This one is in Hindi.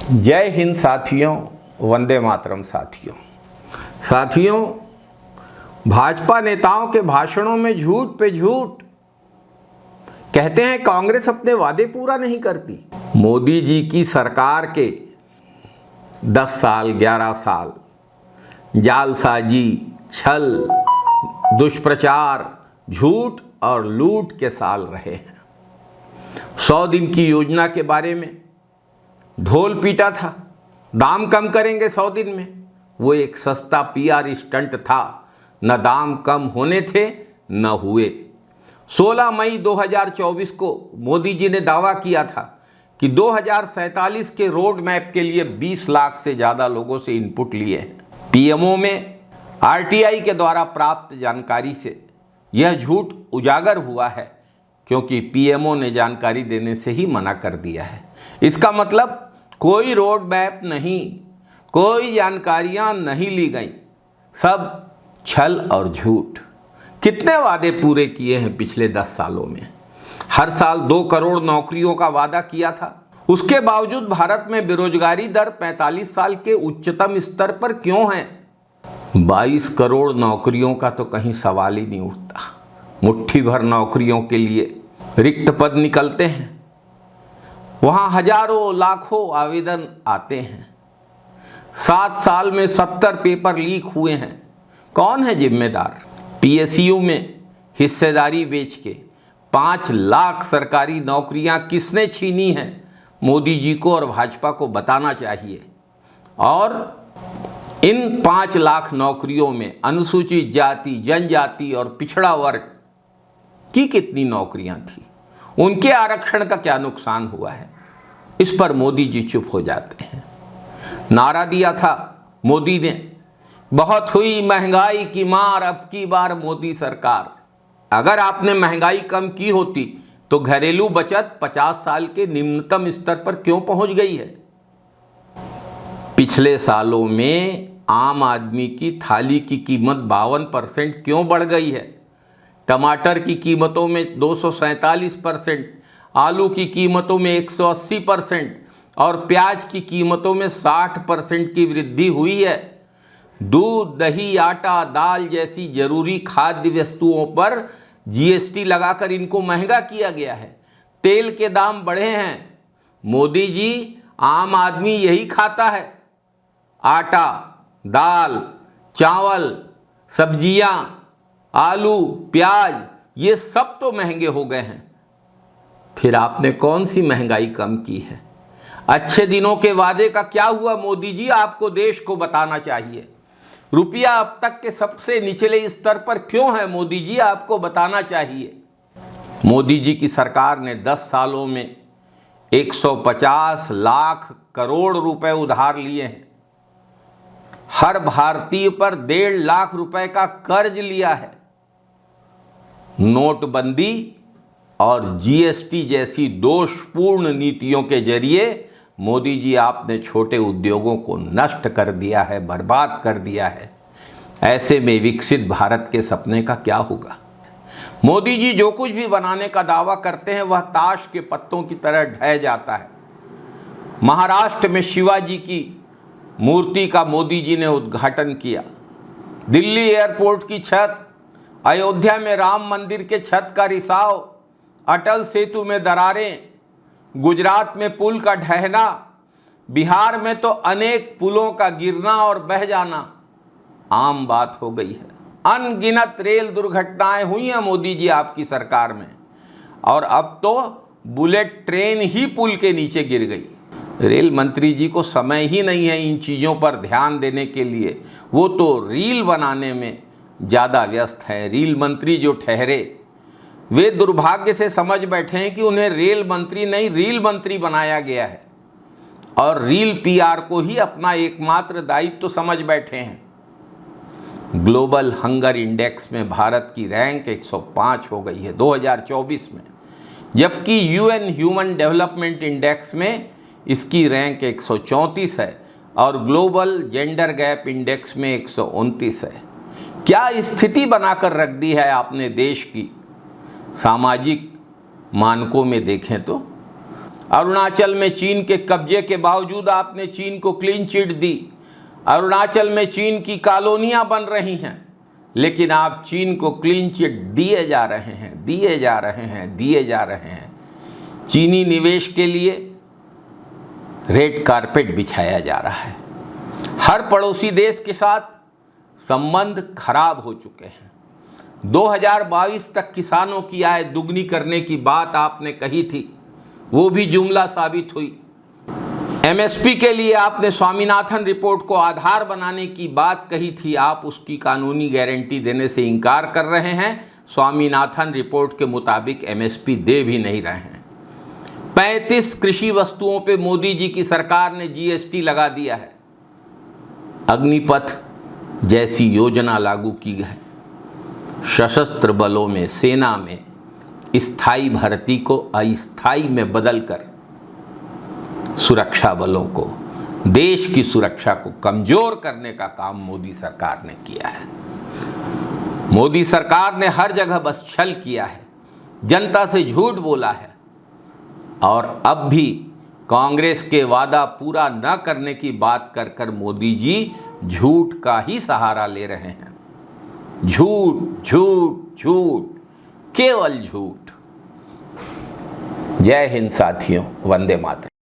जय हिंद साथियों, वंदे मातरम साथियों। भाजपा नेताओं के भाषणों में झूठ पे झूठ कहते हैं कांग्रेस अपने वादे पूरा नहीं करती। मोदी जी की सरकार के 10 साल 11 साल जालसाजी, छल, दुष्प्रचार, झूठ और लूट के साल रहे हैं। 100 दिन की योजना के बारे में ढोल पीटा था, दाम कम करेंगे 100 दिन में। वो एक सस्ता पीआर स्टंट था, न दाम कम होने थे न हुए। 16 मई 2024 को मोदी जी ने दावा किया था कि 2047 के रोड मैप के लिए 20 लाख से ज़्यादा लोगों से इनपुट लिए हैं। पीएमओ में आरटीआई के द्वारा प्राप्त जानकारी से यह झूठ उजागर हुआ है, क्योंकि पीएमओ ने जानकारी देने से ही मना कर दिया है। इसका मतलब कोई रोड मैप नहीं, कोई जानकारियां नहीं ली गई, सब छल और झूठ। कितने वादे पूरे किए हैं पिछले 10 सालों में? हर साल 2 करोड़ नौकरियों का वादा किया था। उसके बावजूद भारत में बेरोजगारी दर 45 साल के उच्चतम स्तर पर क्यों है? 22 करोड़ नौकरियों का तो कहीं सवाल ही नहीं उठता। मुट्ठी भर नौकरियों के लिए रिक्त पद निकलते हैं, वहाँ हजारों लाखों आवेदन आते हैं। 7 साल में 70 पेपर लीक हुए हैं। कौन है जिम्मेदार? पीएसयू में हिस्सेदारी बेच के 5 लाख सरकारी नौकरियां किसने छीनी हैं? मोदी जी को और भाजपा को बताना चाहिए। और इन 5 लाख नौकरियों में अनुसूचित जाति, जनजाति और पिछड़ा वर्ग की कितनी नौकरियां थी? उनके आरक्षण का क्या नुकसान हुआ है? इस पर मोदी जी चुप हो जाते हैं। नारा दिया था मोदी ने, बहुत हुई महंगाई की मार, अब की बार मोदी सरकार। अगर आपने महंगाई कम की होती तो घरेलू बचत 50 साल के निम्नतम स्तर पर क्यों पहुंच गई है? पिछले सालों में आम आदमी की थाली की कीमत 52% क्यों बढ़ गई है? टमाटर की कीमतों में 247%, आलू की कीमतों में 180% और प्याज की कीमतों में 60% की वृद्धि हुई है। दूध, दही, आटा, दाल जैसी जरूरी खाद्य वस्तुओं पर जीएसटी लगाकर इनको महंगा किया गया है। तेल के दाम बढ़े हैं। मोदी जी, आम आदमी यही खाता है। आटा, दाल, चावल, सब्जियां, आलू, प्याज, ये सब तो महंगे हो गए हैं। फिर आपने कौन सी महंगाई कम की है? अच्छे दिनों के वादे का क्या हुआ मोदी जी? आपको देश को बताना चाहिए। रुपया अब तक के सबसे निचले स्तर पर क्यों है मोदी जी? आपको बताना चाहिए। मोदी जी की सरकार ने 10 सालों में 150 लाख करोड़ रुपए उधार लिए हैं। हर भारतीय पर 1.5 लाख रुपए का कर्ज लिया है। नोटबंदी और जीएसटी जैसी दोषपूर्ण नीतियों के जरिए मोदी जी, आपने छोटे उद्योगों को नष्ट कर दिया है, बर्बाद कर दिया है। ऐसे में विकसित भारत के सपने का क्या होगा? मोदी जी जो कुछ भी बनाने का दावा करते हैं वह ताश के पत्तों की तरह ढह जाता है। महाराष्ट्र में शिवाजी की मूर्ति का मोदी जी ने उद्घाटन किया। दिल्ली एयरपोर्ट की छत, अयोध्या में राम मंदिर के छत का रिसाव, अटल सेतु में दरारें, गुजरात में पुल का ढहना, बिहार में तो अनेक पुलों का गिरना और बह जाना आम बात हो गई है। अनगिनत रेल दुर्घटनाएं हुई हैं मोदी जी आपकी सरकार में, और अब तो बुलेट ट्रेन ही पुल के नीचे गिर गई। रेल मंत्री जी को समय ही नहीं है इन चीज़ों पर ध्यान देने के लिए। वो तो रील बनाने में ज़्यादा व्यस्त हैं। रील मंत्री जो ठहरे, वे दुर्भाग्य से समझ बैठे हैं कि उन्हें रेल मंत्री नहीं, रील मंत्री बनाया गया है, और रील पीआर को ही अपना एकमात्र दायित्व तो समझ बैठे हैं। ग्लोबल हंगर इंडेक्स में भारत की रैंक 105 हो गई है 2024 में, जबकि यूएन ह्यूमन डेवलपमेंट इंडेक्स में इसकी रैंक 134 है और ग्लोबल जेंडर गैप इंडेक्स में 129 है। क्या स्थिति बनाकर रख दी है आपने देश की? सामाजिक मानकों में देखें तो अरुणाचल में चीन के कब्जे के बावजूद आपने चीन को क्लीन चिट दी। अरुणाचल में चीन की कॉलोनियां बन रही हैं, लेकिन आप चीन को क्लीन चिट दिए जा रहे हैं, दिए जा रहे हैं, दिए जा रहे हैं। चीनी निवेश के लिए रेड कारपेट बिछाया जा रहा है। हर पड़ोसी देश के साथ संबंध खराब हो चुके हैं। 2022 तक किसानों की आय दुगनी करने की बात आपने कही थी, वो भी जुमला साबित हुई। एमएसपी के लिए आपने स्वामीनाथन रिपोर्ट को आधार बनाने की बात कही थी, आप उसकी कानूनी गारंटी देने से इनकार कर रहे हैं। स्वामीनाथन रिपोर्ट के मुताबिक एमएसपी दे भी नहीं रहे हैं। 35 कृषि वस्तुओं पे मोदी जी की सरकार ने जीएसटी लगा दिया है। अग्निपथ जैसी योजना लागू की है। सशस्त्र बलों में, सेना में स्थायी भर्ती को अस्थायी में बदलकर सुरक्षा बलों को, देश की सुरक्षा को कमजोर करने का काम मोदी सरकार ने किया है। मोदी सरकार ने हर जगह बस छल किया है, जनता से झूठ बोला है, और अब भी कांग्रेस के वादा पूरा न करने की बात कर कर मोदी जी झूठ का ही सहारा ले रहे हैं। झूठ झूठ झूठ, केवल झूठ। जय हिंद साथियों, वंदे मातरम।